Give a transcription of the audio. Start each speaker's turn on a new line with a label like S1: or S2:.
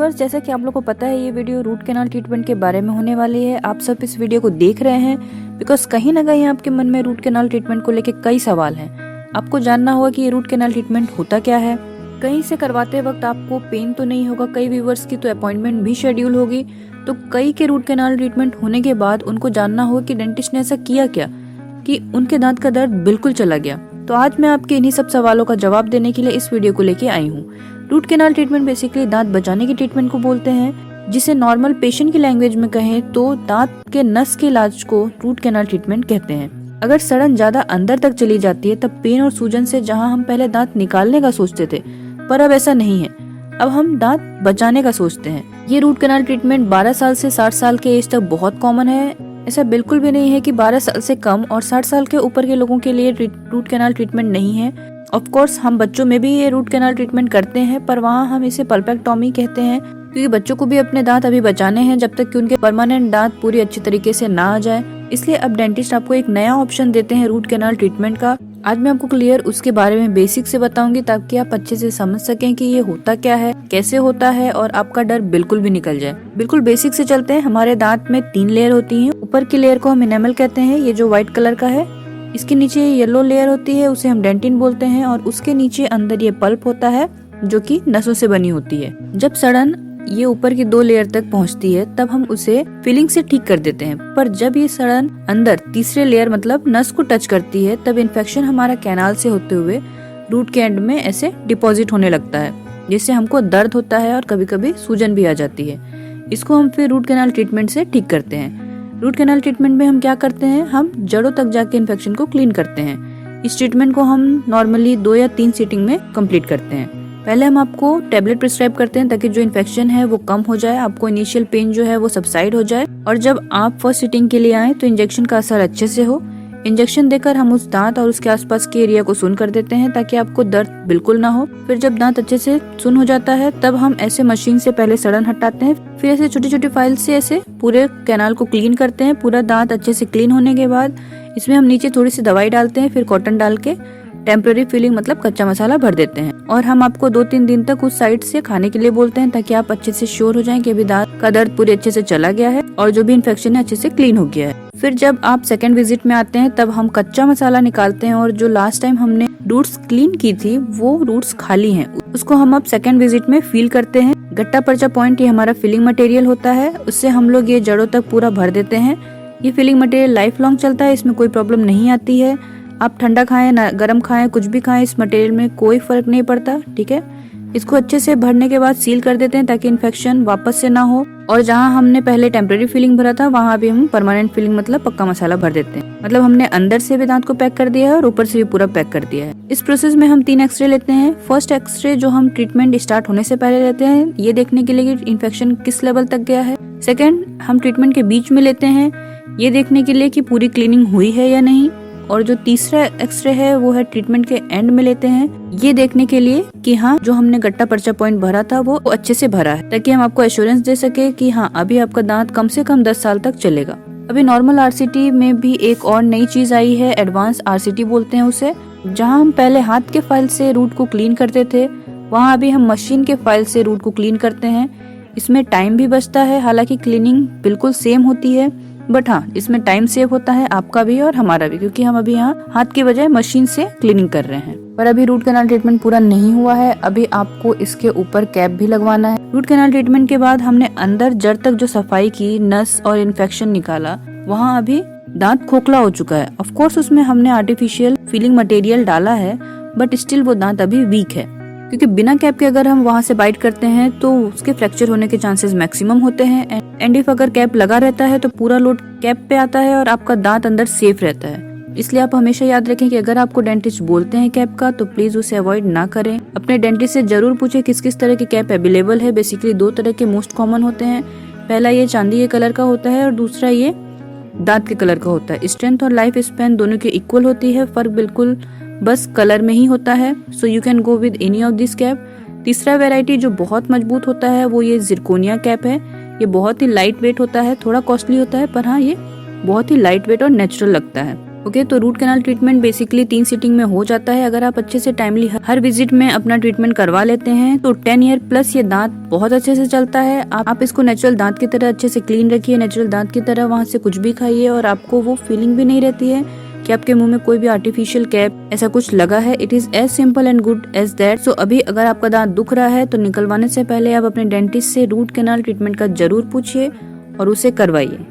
S1: Viewers, जैसा कि आप लोगों को पता है ये वीडियो रूट कैनाल ट्रीटमेंट के बारे में होने वाली है। आप सब इस वीडियो को देख रहे हैं बिकॉज कहीं ना कहीं आपके मन में रूट कैनाल ट्रीटमेंट को लेके कई सवाल हैं। आपको जानना होगा कि ये रूट कैनाल ट्रीटमेंट होता क्या है। कहीं से करवाते वक्त आपको पेन तो नहीं होगा, कई व्यूअर्स की तो अपॉइंटमेंट भी शेड्यूल होगी, तो कई के रूट कैनाल ट्रीटमेंट होने के बाद उनको जानना होगा कि डेंटिस्ट ने ऐसा किया क्या कि उनके दांत का दर्द बिल्कुल चला गया। तो आज मैं आपके इन्हीं सब सवालों का जवाब देने के लिए इस वीडियो को लेके आई हूँ। रूट कैनाल ट्रीटमेंट बेसिकली दांत बचाने की ट्रीटमेंट को बोलते हैं, जिसे नॉर्मल पेशेंट की लैंग्वेज में कहें तो दांत के नस के इलाज को रूट कैनाल ट्रीटमेंट कहते हैं। अगर सड़न ज्यादा अंदर तक चली जाती है तब पेन और सूजन से जहां हम पहले दांत निकालने का सोचते थे, पर अब ऐसा नहीं है, अब हम दांत बचाने का सोचते हैं। ये रूट कैनाल ट्रीटमेंट 12 साल से 60 साल के एज तक बहुत कॉमन है। ऐसा बिल्कुल भी नहीं है कि 12 साल से कम और 60 साल के ऊपर के लोगों के लिए रूट कैनाल ट्रीटमेंट नहीं है। ऑफ कोर्स हम बच्चों में भी ये रूट कैनाल ट्रीटमेंट करते हैं, पर वहाँ हम इसे पल्पेक्टोमी कहते हैं, क्योंकि बच्चों को भी अपने दांत अभी बचाने हैं जब तक कि उनके परमानेंट दांत पूरी अच्छी तरीके से ना आ जाए। इसलिए अब डेंटिस्ट आपको एक नया ऑप्शन देते हैं रूट कैनाल ट्रीटमेंट का। आज मैं आपको क्लियर उसके बारे में बेसिक से बताऊंगी ताकि आप अच्छे से समझ सकें कि ये होता क्या है, कैसे होता है और आपका डर बिल्कुल भी निकल जाए। बिल्कुल बेसिक से चलते हैं। हमारे दांत में 3 लेयर होती हैं। ऊपर की लेयर को हम इनेमल कहते हैं, ये जो व्हाइट कलर का है। इसके नीचे येलो लेयर होती है, उसे हम डेंटिन बोलते हैं, और उसके नीचे अंदर ये पल्प होता है जो कि नसों से बनी होती है। जब सड़न ये ऊपर की 2 लेयर तक पहुंचती है तब हम उसे फिलिंग से ठीक कर देते हैं, पर जब ये सड़न अंदर तीसरे लेयर मतलब नस को टच करती है तब इन्फेक्शन हमारा कैनाल से होते हुए रूट के एंड में ऐसे डिपॉजिट होने लगता है, जिससे हमको दर्द होता है और कभी कभी सूजन भी आ जाती है। इसको हम फिर रूट कैनाल ट्रीटमेंट से ठीक करते हैं। रूट कैनाल ट्रीटमेंट में हम क्या करते हैं, हम जड़ों तक जाके इन्फेक्शन को क्लीन करते हैं। इस ट्रीटमेंट को हम नॉर्मली 2 या 3 सीटिंग में कंप्लीट करते हैं। पहले हम आपको टैबलेट प्रिस्क्राइब करते हैं ताकि जो इन्फेक्शन है वो कम हो जाए, आपको इनिशियल पेन जो है वो सबसाइड हो जाए, और जब आप फर्स्ट सीटिंग के लिए आए तो इंजेक्शन का असर अच्छे से हो। इंजेक्शन देकर हम उस दांत और उसके आसपास के एरिया को सुन कर देते हैं ताकि आपको दर्द बिल्कुल ना हो। फिर जब दांत अच्छे से सुन हो जाता है तब हम ऐसे मशीन से पहले सड़न हटाते हैं, फिर ऐसे छोटी छोटी फाइल से ऐसे पूरे कैनाल को क्लीन करते हैं। पूरा दांत अच्छे से क्लीन होने के बाद इसमें हम नीचे थोड़ी सी दवाई डालते हैं, फिर कॉटन डाल के टेम्पररी फिलिंग मतलब कच्चा मसाला भर देते हैं, और हम आपको 2-3 दिन तक उस साइड से खाने के लिए बोलते हैं ताकि आप अच्छे से श्योर हो जाएं कि अभी दांत का दर्द पूरे अच्छे से चला गया है और जो भी इन्फेक्शन है अच्छे से क्लीन हो गया है। फिर जब आप सेकंड विजिट में आते हैं तब हम कच्चा मसाला निकालते हैं, और जो लास्ट टाइम हमने रूट्स क्लीन की थी वो रूट्स खाली हैं, उसको हम अब सेकंड विजिट में फील करते हैं। गट्टा पर्चा पॉइंट ये हमारा फिलिंग मटेरियल होता है, उससे हम लोग ये जड़ों तक पूरा भर देते हैं। ये फिलिंग मटेरियल लाइफ लॉन्ग चलता है, इसमें कोई प्रॉब्लम नहीं आती है। आप ठंडा खाएं ना गर्म खाएं, कुछ भी खाएं, इस मटेरियल में कोई फर्क नहीं पड़ता। ठीक है, इसको अच्छे से भरने के बाद सील कर देते हैं ताकि इन्फेक्शन वापस से ना हो, और जहां हमने पहले टेम्पररी फिलिंग भरा था वहां भी हम परमानेंट फिलिंग मतलब पक्का मसाला भर देते हैं। मतलब हमने अंदर से भी दांत को पैक कर दिया है और ऊपर से भी पूरा पैक कर दिया है। इस प्रोसेस में हम 3 एक्सरे लेते हैं। फर्स्ट एक्सरे जो हम ट्रीटमेंट स्टार्ट होने से पहले लेते हैं, ये देखने के लिए कि इन्फेक्शन किस लेवल तक गया है। सेकेंड हम ट्रीटमेंट के बीच में लेते हैं, ये देखने के लिए कि पूरी क्लीनिंग हुई है या नहीं। और जो तीसरा एक्सरे है वो है ट्रीटमेंट के एंड में लेते हैं, ये देखने के लिए कि हाँ जो हमने गट्टा पर्चा पॉइंट भरा था वो अच्छे से भरा है, ताकि हम आपको एश्योरेंस दे सके कि हाँ अभी आपका दांत कम से कम 10 साल तक चलेगा। अभी नॉर्मल आरसीटी में भी एक और नई चीज आई है, एडवांस आरसीटी बोलते हैं उसे। जहाँ हम पहले हाथ के फाइल से रूट को क्लीन करते थे, वहाँ अभी हम मशीन के फाइल से रूट को क्लीन करते हैं। इसमें टाइम भी बचता है, हालांकि क्लीनिंग बिल्कुल सेम होती है, बट हाँ इसमें टाइम सेव होता है आपका भी और हमारा भी, क्योंकि हम अभी यहाँ हाथ की बजाय मशीन से क्लीनिंग कर रहे हैं। पर अभी रूट कैनाल ट्रीटमेंट पूरा नहीं हुआ है, अभी आपको इसके ऊपर कैप भी लगवाना है। रूट कैनाल ट्रीटमेंट के बाद हमने अंदर जड़ तक जो सफाई की, नस और इन्फेक्शन निकाला, वहाँ अभी दांत खोखला हो चुका है। ऑफ कोर्स उसमें हमने आर्टिफिशियल फिलिंग मटेरियल डाला है, बट स्टिल वो दांत अभी वीक है, क्योंकि बिना कैप के अगर हम वहाँ से बाइट करते हैं तो उसके फ्रैक्चर होने के चांसेस मैक्सिमम होते हैं। एंड इफ अगर कैप लगा रहता है तो पूरा लोड कैप पे आता है और आपका दांत अंदर सेफ रहता है। इसलिए आप हमेशा याद रखें कि अगर आपको डेंटिस्ट बोलते हैं कैप का तो प्लीज उसे अवॉइड ना करें। अपने डेंटिस्ट से जरूर पूछें किस किस तरह की कैप अवेलेबल है। बेसिकली 2 तरह के मोस्ट कॉमन होते हैं, पहला ये चांदी के कलर का होता है और दूसरा ये दांत के कलर का होता है। स्ट्रेंथ और लाइफ स्पैन दोनों की इक्वल होती है, फर्क बिल्कुल बस कलर में ही होता है। So you can go with any of this cap. तीसरा वैरायटी जो बहुत मजबूत होता है वो ये जिरकोनिया कैप है। ये बहुत ही लाइट वेट होता है, थोड़ा कॉस्टली होता है, पर हाँ ये बहुत ही लाइट वेट और नेचुरल लगता है। ओके, तो root canal treatment basically 3 sitting में हो जाता है। अगर आप अच्छे से टाइमली हर विजिट में अपना ट्रीटमेंट करवा लेते हैं तो 10 ईयर प्लस ये दांत बहुत अच्छे से चलता है। आप इसको नेचुरल दांत की तरह अच्छे से क्लीन रखिए, नेचुरल दांत की तरह वहाँ से कुछ भी खाइए और आपको वो फीलिंग भी नहीं रहती है कि आपके मुंह में कोई भी आर्टिफिशियल कैप ऐसा कुछ लगा है। It is as simple and good as that. So अभी अगर आपका दांत दुख रहा है तो निकलवाने से पहले आप अपने डेंटिस्ट से रूट कैनाल ट्रीटमेंट का जरूर पूछिए और उसे करवाइए।